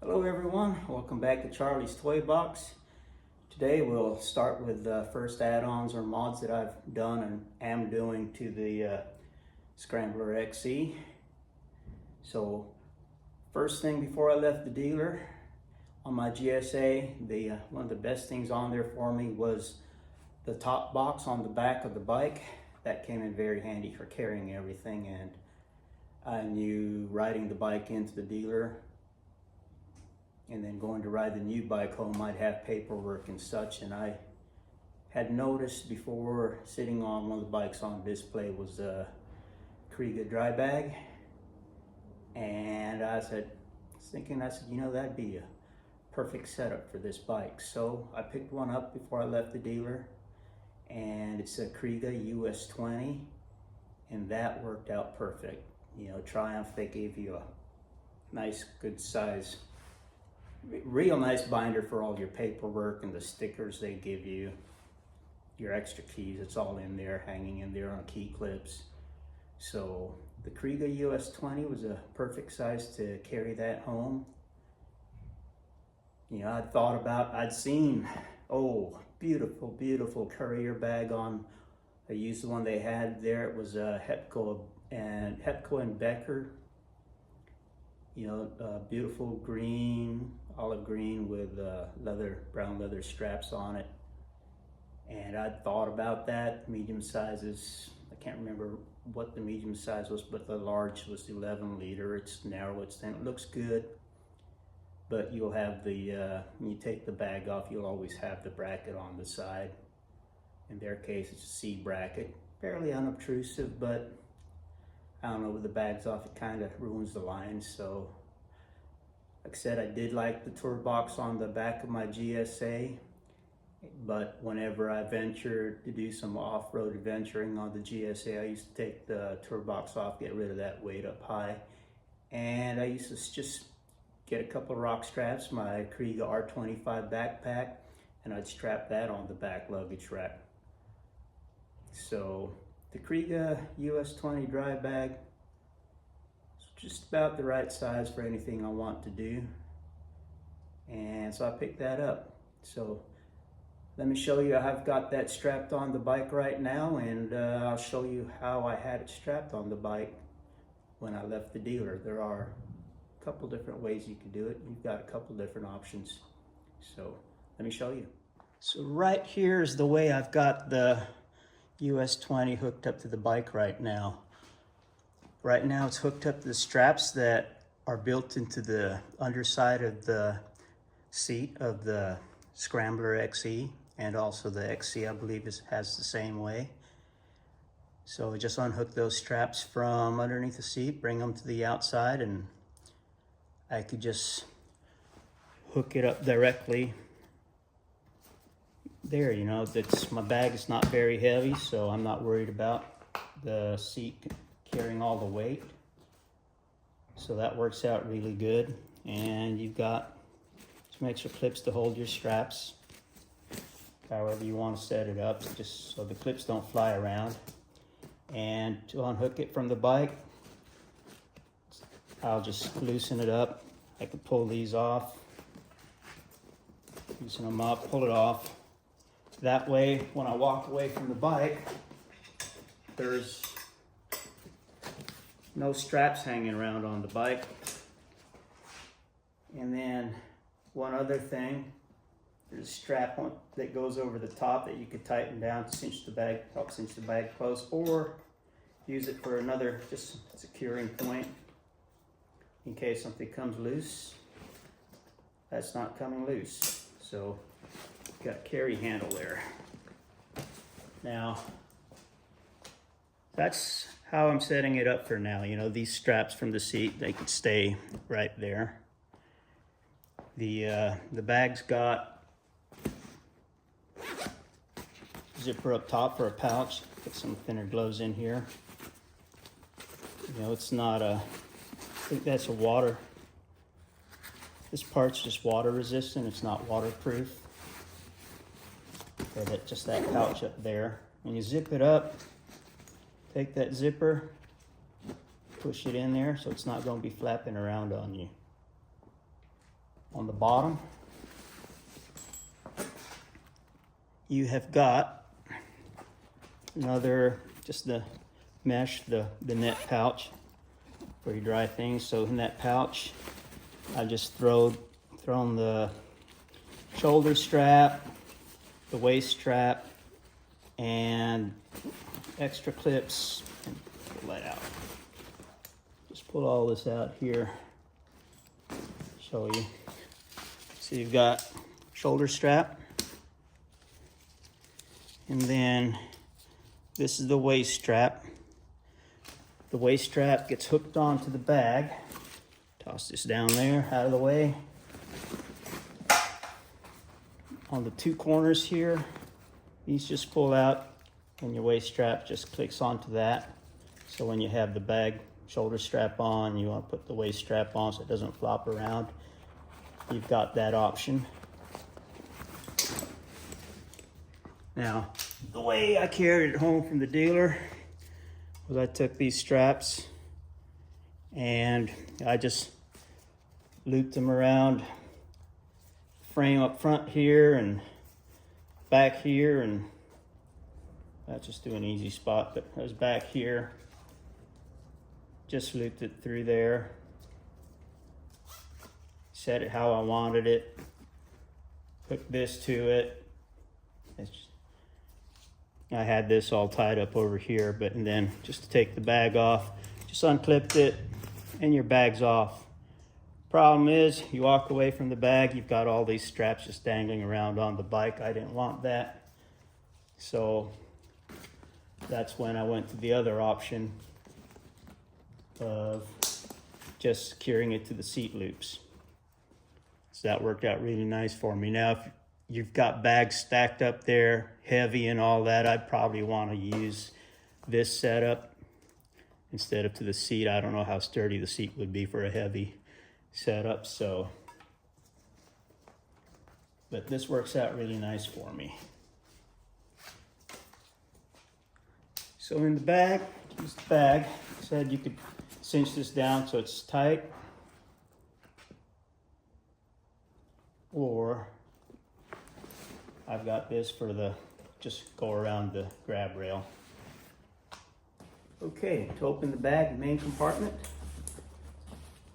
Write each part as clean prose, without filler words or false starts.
Hello everyone, welcome back to Charlie's Toy Box. Today we'll start with the first add-ons or mods that I've done and am doing to the Scrambler XE. So first thing before I left the dealer on my GSA, one of the best things on there for me was the top box on the back of the bike. That came in very handy for carrying everything, and I knew riding the bike into the dealer and then going to ride the new bike home, I'd have paperwork and such. And I had noticed before sitting on one of the bikes on display was a Kriega dry bag. And I said, you know, that'd be a perfect setup for this bike. So I picked one up before I left the dealer, and it's a Kriega US 20, and that worked out perfect. You know, Triumph, they gave you a nice, good size, real nice binder for all your paperwork and the stickers they give you, your extra keys, it's all in there, hanging in there on key clips. So the Kriega US 20 was a perfect size to carry that home. You know, I'd seen, beautiful courier bag on, I used the one they had there. It was Hepco and Becker. You know, beautiful green, olive green with brown leather straps on it. And I'd thought about that. Medium sizes, I can't remember what the medium size was, but the large was the 11 liter. It's narrow, it's thin, it looks good. But you'll have when you take the bag off, you'll always have the bracket on the side. In their case, it's a C bracket. Fairly unobtrusive, but I don't know, with the bags off, it kind of ruins the lines. So, like I said, I did like the tour box on the back of my GSA, but whenever I ventured to do some off-road adventuring on the GSA, I used to take the tour box off, get rid of that weight up high, and I used to just get a couple of rock straps, my Kriega R25 backpack, and I'd strap that on the back luggage rack. So the Kriega US 20 dry bag is just about the right size for anything I want to do. And so I picked that up. So let me show you, I've got that strapped on the bike right now, and I'll show you how I had it strapped on the bike when I left the dealer. There are a couple different ways you can do it. You've got a couple different options. So let me show you. So right here is the way I've got the US 20 hooked up to the bike right now. Right now it's hooked up to the straps that are built into the underside of the seat of the Scrambler XE, and also the XC, I believe, has the same way. So just unhook those straps from underneath the seat, bring them to the outside, and I could just hook it up directly there. You know, my bag is not very heavy, so I'm not worried about the seat carrying all the weight. So that works out really good. And you've got some extra clips to hold your straps, however you want to set it up, just so the clips don't fly around. And to unhook it from the bike, I'll just loosen it up. I can pull these off, loosen them up, pull it off. That way, when I walk away from the bike, there's no straps hanging around on the bike. And then one other thing, there's a strap that goes over the top that you could tighten down to cinch the bag, help cinch the bag close, or use it for another just securing point in case something comes loose. That's not coming loose. So got a carry handle there. Now, that's how I'm setting it up for now. You know, these straps from the seat, they could stay right there. The bag's got zipper up top for a pouch. Put some thinner gloves in here. You know, it's not I think that's a water. This part's just water resistant. It's not waterproof. Just that pouch up there. When you zip it up, take that zipper, push it in there so it's not going to be flapping around on you. on the bottom, you have got another, just the mesh, the net pouch where you dry things. So in that pouch, I just thrown the shoulder strap, the waist strap, and extra clips, and pull that out. Just pull all this out here, show you. So you've got shoulder strap, and then this is the waist strap. The waist strap gets hooked onto the bag. Toss this down there, out of the way. On the two corners here, these just pull out, and your waist strap just clicks onto that. So when you have the bag shoulder strap on, you want to put the waist strap on so it doesn't flop around, you've got that option. Now, the way I carried it home from the dealer was I took these straps and I just looped them around the frame up front here and back here, and that's just do an easy spot, but I was back here, just looped it through there, set it how I wanted it, hooked this to it. I had this all tied up over here, and then just to take the bag off, just unclipped it and your bag's off. Problem is, you walk away from the bag, you've got all these straps just dangling around on the bike. I didn't want that. So that's when I went to the other option of just securing it to the seat loops. So that worked out really nice for me. Now, if you've got bags stacked up there, heavy and all that, I'd probably want to use this setup instead of to the seat. I don't know how sturdy the seat would be for a heavy setup, so. But this works out really nice for me. So in the bag, this bag, I said you could cinch this down so it's tight, or I've got this for the, just go around the grab rail. Okay, to open the bag, the main compartment,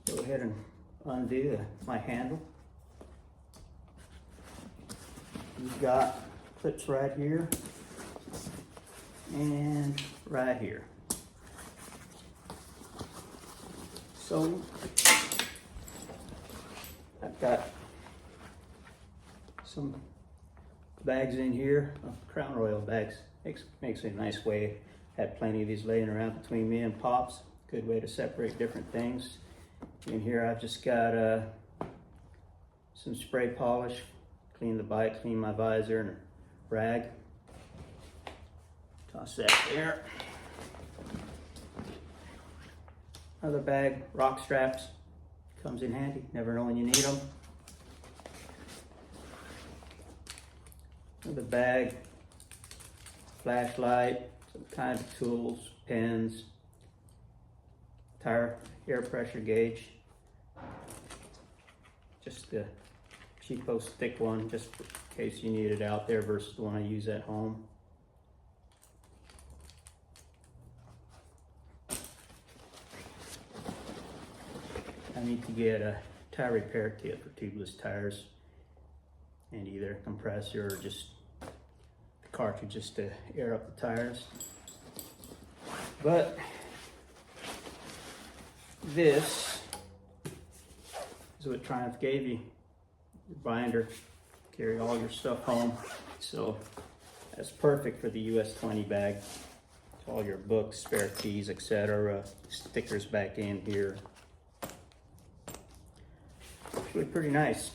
go ahead and undo my handle. You've got clips right here and right here. So I've got some bags in here, Crown Royal bags. Makes a nice way. Had plenty of these laying around between me and Pops. Good way to separate different things. In here I've just got some spray polish, clean the bike, clean my visor, and a rag. Toss that there. Another bag, rock straps. Comes in handy, never know when you need them. Another bag, flashlight, some kind of tools, pens, tire air pressure gauge, just the cheapo stick one, just in case you need it out there versus the one I use at home. I need to get a tire repair kit for tubeless tires, and either a compressor or just the cartridges to air up the tires. But this is what Triumph gave you, your binder, carry all your stuff home. So that's perfect for the US 20 bag. All your books, spare keys, etc. Stickers back in here. It's really pretty nice.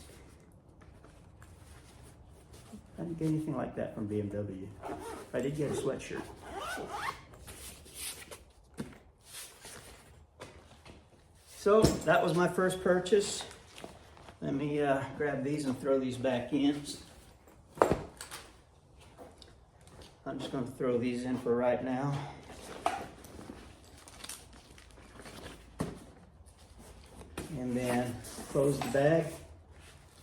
I didn't get anything like that from BMW. I did get a sweatshirt. So that was my first purchase. Let me grab these and throw these back in. I'm just going to throw these in for right now. And then close the bag.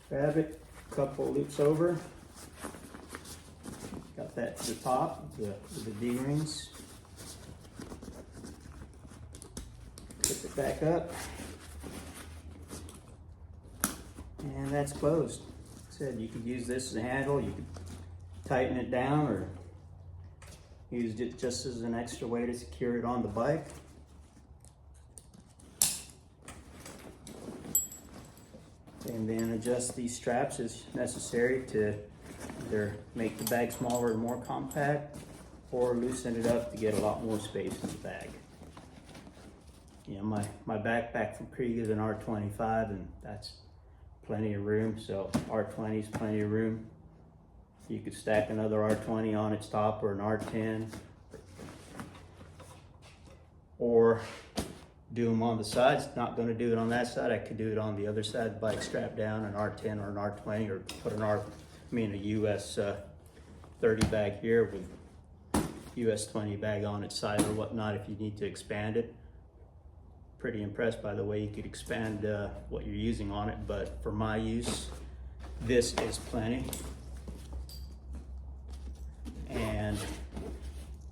Grab it, couple loops over. Got that to the top with the D-rings. Put it back up. And that's closed. Like I said, you could use this as a handle, you could tighten it down or use it just as an extra way to secure it on the bike. And then adjust these straps as necessary to either make the bag smaller and more compact or loosen it up to get a lot more space in the bag. You know, my backpack from Kriega is an R25 and that's plenty of room, so R20 is plenty of room. You could stack another R20 on its top or an R10, or do them on the sides. Not going to do it on that side. I could do it on the other side of the bike, strap down an R10 or an R20, or put a US 30 bag here with US 20 bag on its side or whatnot if you need to expand it. Pretty impressed by the way you could expand what you're using on it, but for my use, this is plenty. And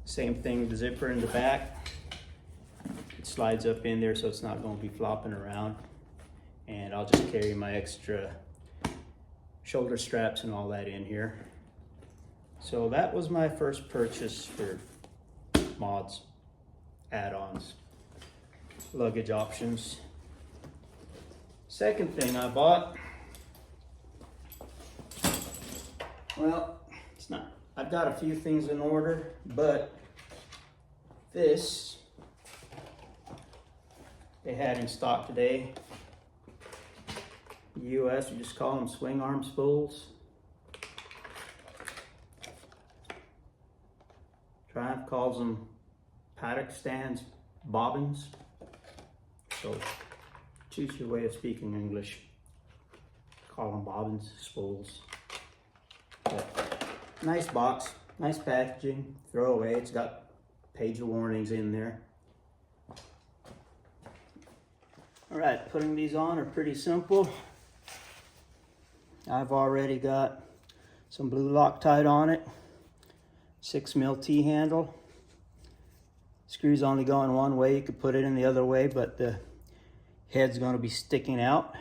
same thing, the zipper in the back. It slides up in there so it's not going to be flopping around. And I'll just carry my extra shoulder straps and all that in here. So that was my first purchase for mods, add-ons, luggage options. Second thing I bought, well, it's not, I've got a few things in order, but this they had in stock today. US, we just call them swing arm spools. Triumph calls them paddock stands bobbins. So choose your way of speaking English. Call them bobbins, spools. But nice box, nice packaging, throw away. It's got page of warnings in there. All right, putting these on are pretty simple. I've already got some blue Loctite on it, 6mm T-handle. Screw's only going one way. You could put it in the other way, but the head's going to be sticking out,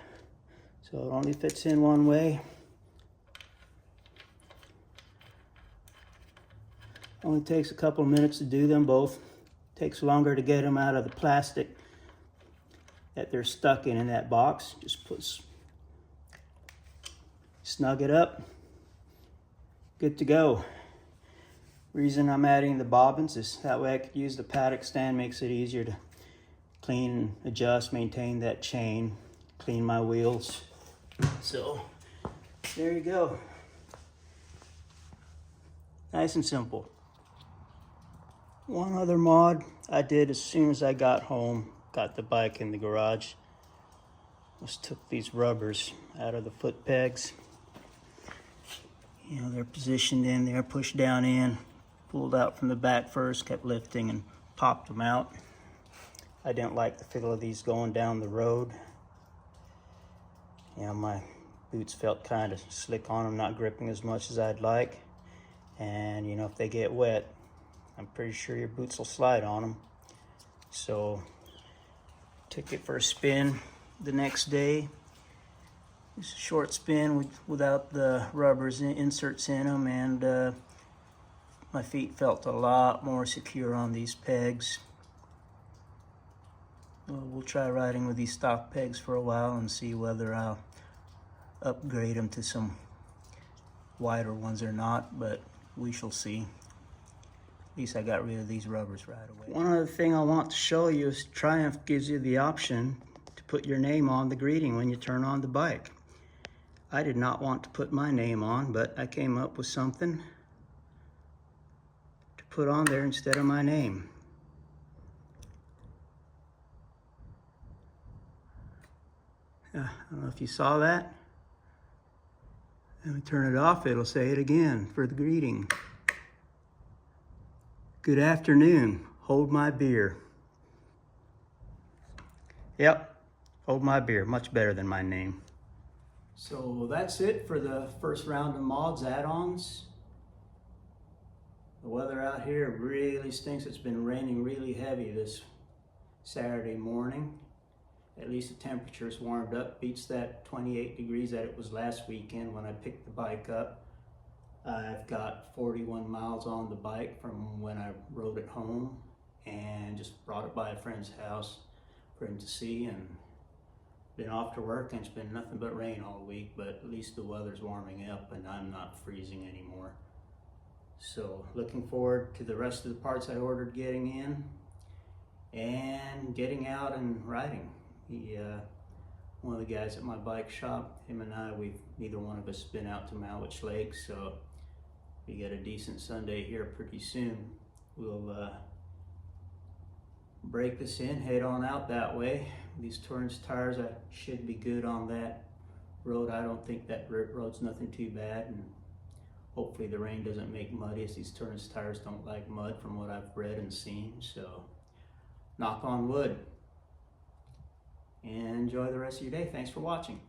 so it only fits in one way. Only takes a couple minutes to do them both. Takes longer to get them out of the plastic that they're stuck in that box. Just snug it up, good to go. Reason I'm adding the bobbins is that way I could use the paddock stand. Makes it easier to clean, adjust, maintain that chain, clean my wheels. So there you go. Nice and simple. One other mod I did as soon as I got home, got the bike in the garage, just took these rubbers out of the foot pegs. You know, they're positioned in there, pushed down in, pulled out from the back first, kept lifting and popped them out. I didn't like the feel of these going down the road. You know, my boots felt kind of slick on them, not gripping as much as I'd like. And you know, if they get wet, I'm pretty sure your boots will slide on them. So took it for a spin the next day. Just a short spin without the rubbers inserts in them, and my feet felt a lot more secure on these pegs. We'll try riding with these stock pegs for a while and see whether I'll upgrade them to some wider ones or not, but we shall see. At least I got rid of these rubbers right away. One other thing I want to show you is Triumph gives you the option to put your name on the greeting when you turn on the bike. I did not want to put my name on, but I came up with something to put on there instead of my name. I don't know if you saw that. Let me turn it off, it'll say it again for the greeting. Good afternoon, hold my beer. Yep, hold my beer, much better than my name. So that's it for the first round of mods add-ons. The weather out here really stinks. It's been raining really heavy this Saturday morning. At least the temperature's warmed up, beats that 28 degrees that it was last weekend when I picked the bike up. I've got 41 miles on the bike from when I rode it home, and just brought it by a friend's house for him to see, and been off to work, and it's been nothing but rain all week, but at least the weather's warming up and I'm not freezing anymore. So looking forward to the rest of the parts I ordered getting in and getting out and riding. One of the guys at my bike shop, him and I, neither one of us been out to Malwich Lake, so we get a decent Sunday here pretty soon. We'll break this in, head on out that way. These Torrance tires, I should be good on that road. I don't think that road's nothing too bad, and hopefully the rain doesn't make muddy, as these Torrance tires don't like mud from what I've read and seen. So knock on wood, and enjoy the rest of your day. Thanks for watching.